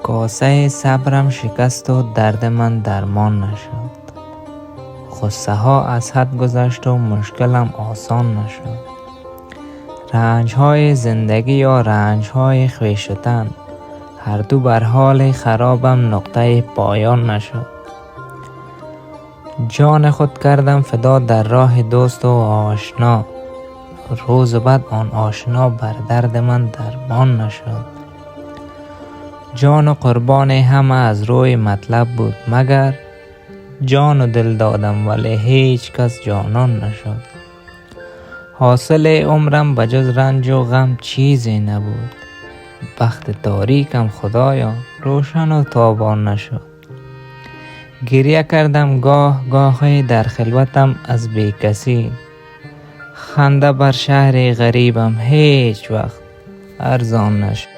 کاسه صبرم شکست و درد من درمان نشد. غصه ها از حد گذشت و مشکلم آسان نشد. رنج های زندگی یا رنج های خویشتن، هر دو بر حال خرابم نقطه پایان نشد. جان خود کردم فدا در راه دوست و آشنا، روز بعد آن آشنا بر درد من درمان نشد. جان و قربان همه از روی مطلب بود، مگر جان و دل دادم ولی هیچ کس جانان نشد. حاصل عمرم بجز رنج و غم چیزی نبود، بخت تاریکم خدایا روشن و تابان نشد. گریه کردم گاه گاهی در خلوتم از بی کسی، خنده بر شهر غریبم هیچ وقت ارزان نشد.